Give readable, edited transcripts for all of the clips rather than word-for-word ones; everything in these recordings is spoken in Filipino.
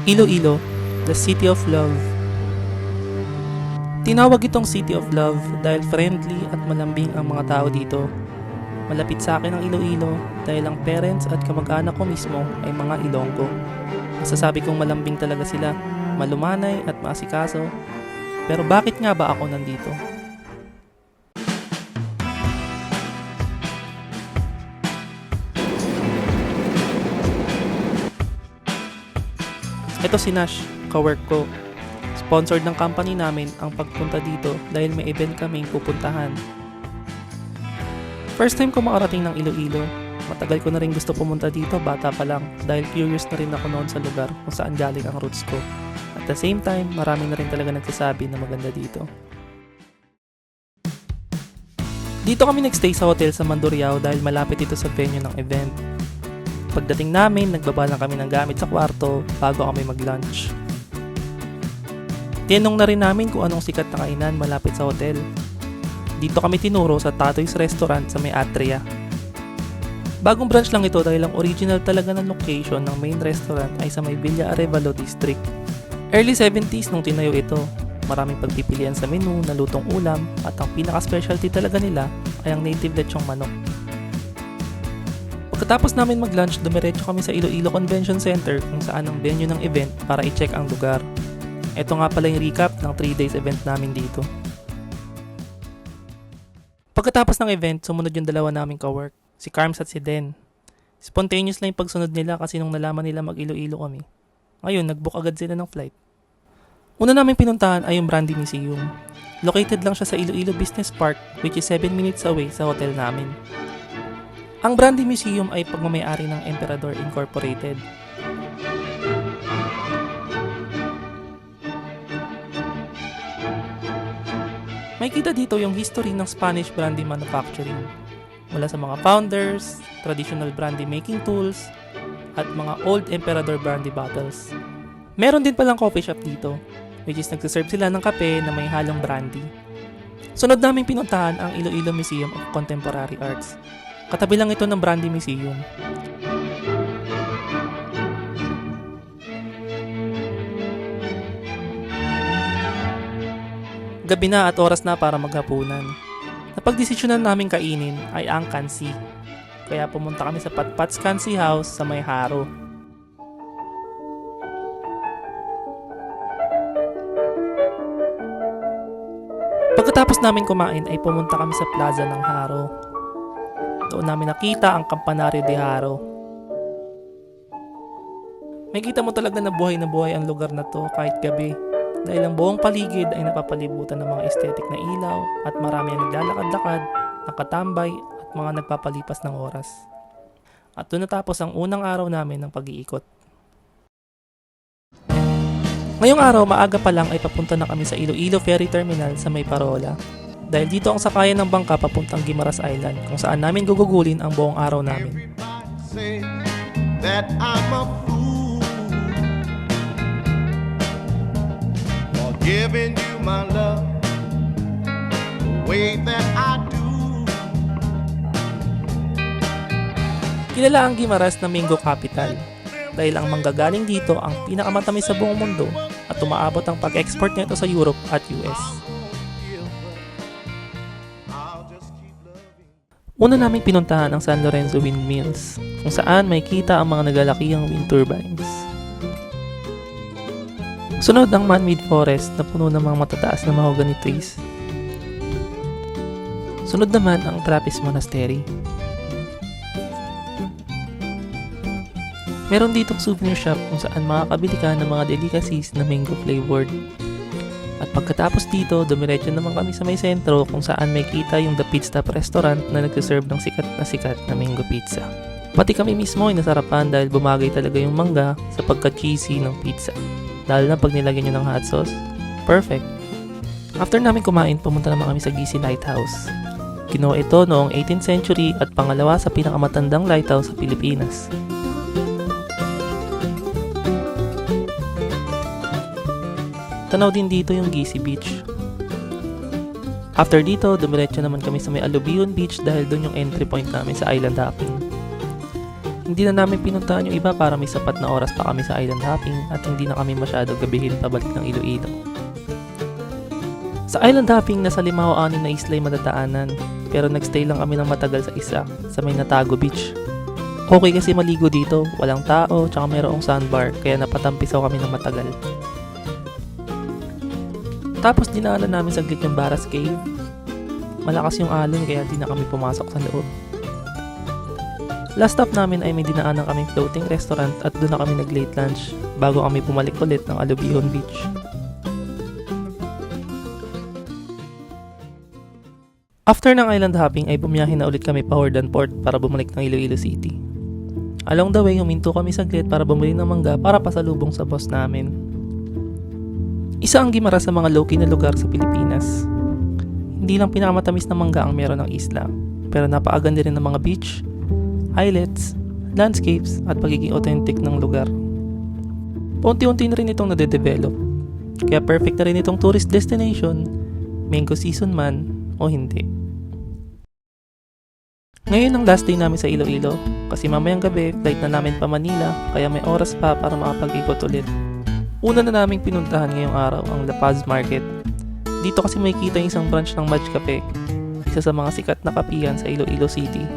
Iloilo, the City of Love. Tinawag itong City of Love dahil friendly at malambing ang mga tao dito. Malapit sa akin ang Iloilo dahil ang parents at kamag-anak ko mismo ay mga Ilonggo. Masasabi kong malambing talaga sila, malumanay at maasikaso. Pero bakit nga ba ako nandito? Ito si Nash, kawork ko. Sponsored ng company namin ang pagpunta dito dahil may event kaming pupuntahan. First time ko makarating ng Iloilo. Matagal ko na rin gusto pumunta dito, bata pa lang, dahil curious na rin ako noon sa lugar kung saan galing ang roots ko. At the same time, marami na rin talaga nagsasabi na maganda dito. Dito kami nagstay sa hotel sa Mandurriao dahil malapit ito sa venue ng event. Pagdating namin, nagbaba lang kami ng gamit sa kwarto bago kami mag-lunch. Tinanong na rin namin kung anong sikat na kainan malapit sa hotel. Dito kami tinuro sa Tatoy's Restaurant sa may Atria. Bagong branch lang ito dahil ang original talaga ng location ng main restaurant ay sa may Villa Arevalo District. Early 70s nung tinayo ito. Maraming pagpipilian sa menu na lutong ulam at ang pinaka-specialty talaga nila ay ang native lechong manok. Pagkatapos namin mag-lunch, dumiretso kami sa Iloilo Convention Center kung saan ang venue ng event para i-check ang lugar. Ito nga pala yung recap ng 3 days event namin dito. Pagkatapos ng event, sumunod yung dalawa naming kawork, si Carms at si Den. Spontaneous lang yung pagsunod nila kasi nung nalaman nila mag-Iloilo kami. Ngayon, nag-book agad sila ng flight. Una namin pinuntahan ay yung Brandy Museum. Located lang siya sa Iloilo Business Park which is 7 minutes away sa hotel namin. Ang Brandy Museum ay pagmamayari ng Emperador Incorporated. May kita dito yung history ng Spanish brandy manufacturing. Mula sa mga founders, traditional brandy making tools, at mga old Emperador brandy bottles. Meron din palang coffee shop dito, which is nagsiserve sila ng kape na may halong brandy. Sunod naming pinuntahan ang Iloilo Museum of Contemporary Arts. Katabi lang ito ng Brandy Museum. Gabi na at oras na para maghapunan. Napagdesisyonan namin kainin ay ang kansi. Kaya pumunta kami sa Patpat's Kansi House sa May Haro. Pagkatapos namin kumain ay pumunta kami sa Plaza ng Haro. Doon namin nakita ang Kampanaryo de Haro. May kita mo talaga na buhay ang lugar na to kahit gabi dahil ang buong paligid ay napapalibutan ng mga aesthetic na ilaw at marami ang naglalakad-lakad, nakatambay at mga nagpapalipas ng oras. At doon natapos ang unang araw namin ng pag-iikot. Ngayong araw maaga pa lang ay papunta na kami sa Iloilo Ferry Terminal sa May Parola. Dahil dito ang sakayan ng bangka papuntang Guimaras Island kung saan namin gugugulin ang buong araw namin. Kilala ang Guimaras na mango capital dahil ang manggagaling dito ang pinakamatamis sa buong mundo at umaabot ang pag-export nito sa Europe at US. Una naming pinuntahan ang San Lorenzo Windmills, kung saan may kita ang mga nagalakihang wind turbines. Sunod ang man-made forest na puno ng mga matataas na mahogany trees. Sunod naman ang Trappist Monastery. Meron ditong souvenir shop kung saan makakabili ka ng mga delicacies na mango flavored. At pagkatapos dito, dumiretso naman kami sa may sentro kung saan may kita yung The Pit Stop Restaurant na nagsiserve ng sikat na mango pizza. Pati kami mismo ay nasarapan dahil bumagay talaga yung mangga sa pagka-cheesy ng pizza. Lalo na pag nilagyan nyo ng hot sauce, perfect. After namin kumain, pumunta naman kami sa Gisi Lighthouse. Kinuha ito noong 18th century at pangalawa sa pinakamatandang lighthouse sa Pilipinas. Tanaw din dito yung Gisi Beach. After dito, dumiretso naman kami sa may Alubion Beach dahil doon yung entry point namin sa island hopping. Hindi na namin pinuntahan yung iba para may sapat na oras pa kami sa island hopping at hindi na kami masyado gabihin pabalik ng Iloilo. Sa island hopping, nasa 5 o 6 na isla yung madadaanan, pero nagstay lang kami ng matagal sa isa, sa may Natago Beach. Okay kasi maligo dito, walang tao, tsaka mayroong sandbar, kaya napatampisaw kami ng matagal. Tapos dinaanan namin saglit yung Barras Cave. Malakas yung alon kaya di na kami pumasok sa loob. Last stop namin ay may dinaanan kaming floating restaurant at doon na kami nag-late lunch bago kami bumalik ulit ng Alubihon Beach. After ng island hopping ay bumiyahe na ulit kami pa Hordan Port para bumalik ng Iloilo City. Along the way, huminto kami saglit para bumili ng mangga para pasalubong sa boss namin. Isa ang Guimara sa mga low-key na lugar sa Pilipinas. Hindi lang pinakamatamis na mangga ang meron ng isla, pero napakaganda rin ng mga beach, islets, landscapes at pagiging authentic ng lugar. Paunti-unti na rin itong nade-develop, kaya perfect na rin itong tourist destination, mango season man o hindi. Ngayon ang last day namin sa Iloilo kasi mamayang gabi flight na namin pa Manila kaya may oras pa para makapag-ikot ulit. Una na naming pinuntahan ngayong araw ang La Paz Market. Dito kasi makikita yung isang branch ng Madj Cafe, isa sa mga sikat na kapihan sa Iloilo City.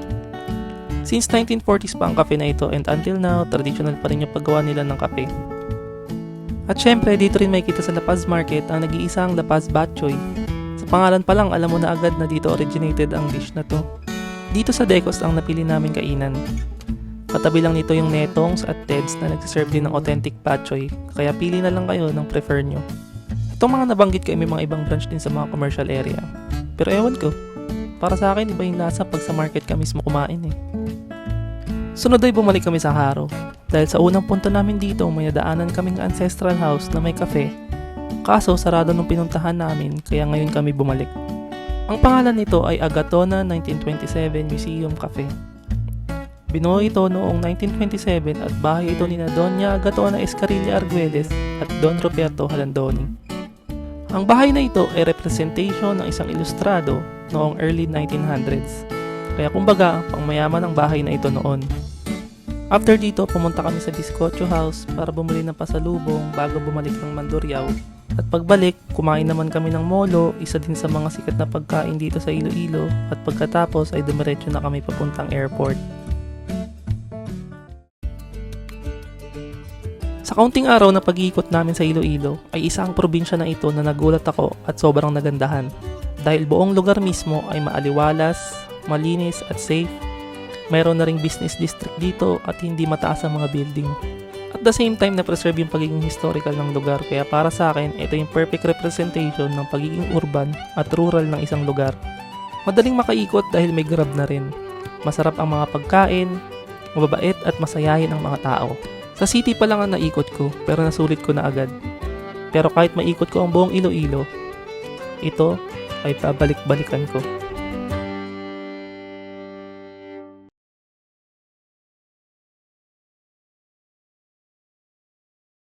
Since 1940s pa ang kape na ito and until now, traditional pa rin yung paggawa nila ng kape. At syempre, dito rin makikita sa La Paz Market ang nag-iisang La Paz Batchoy. Sa pangalan pa lang, alam mo na agad na dito originated ang dish na to. Dito sa Decos ang napili namin kainan. Katabi lang nito yung Netongs at Teds na nagsiserve din ng authentic Batchoy, kaya pili na lang kayo ng prefer nyo. Itong mga nabanggit ko ay may mga ibang branch din sa mga commercial area. Pero ewan ko, para sa akin iba yung lasa pag sa market ka mismo kumain eh. Sunod ay bumalik kami sa Haro. Dahil sa unang punta namin dito, may nadaanan kaming ancestral house na may cafe. Kaso sarado nung pinuntahan namin, kaya ngayon kami bumalik. Ang pangalan nito ay Agatona 1927 Museum Cafe. Binuo ito noong 1927 at bahay ito ni Doña Agatona Escarilla Arguelles at Don Roberto Halandoni. Ang bahay na ito ay representation ng isang ilustrado noong early 1900s. Kaya kumbaga, pangmayaman ang bahay na ito noon. After dito, pumunta kami sa Bizcocho House para bumili ng pasalubong bago bumalik ng Mandurriao. At pagbalik, kumain naman kami ng molo, isa din sa mga sikat na pagkain dito sa Iloilo. At pagkatapos ay dumiretso na kami papuntang airport. Sa kaunting araw na pag-iikot namin sa Iloilo, ay isa ang probinsya na ito na nagulat ako at sobrang nagandahan. Dahil buong lugar mismo ay maaliwalas, malinis at safe. Mayroon na ring business district dito at hindi mataas ang mga building. At the same time, na-preserve yung pagiging historical ng lugar. Kaya para sa akin, ito yung perfect representation ng pagiging urban at rural ng isang lugar. Madaling makaikot dahil may grab na rin. Masarap ang mga pagkain, mababait at masayahin ang mga tao. Sa city pa lang ang naikot ko, pero nasulit ko na agad. Pero kahit maikot ko ang buong Iloilo, ito ay babalik-balikan ko.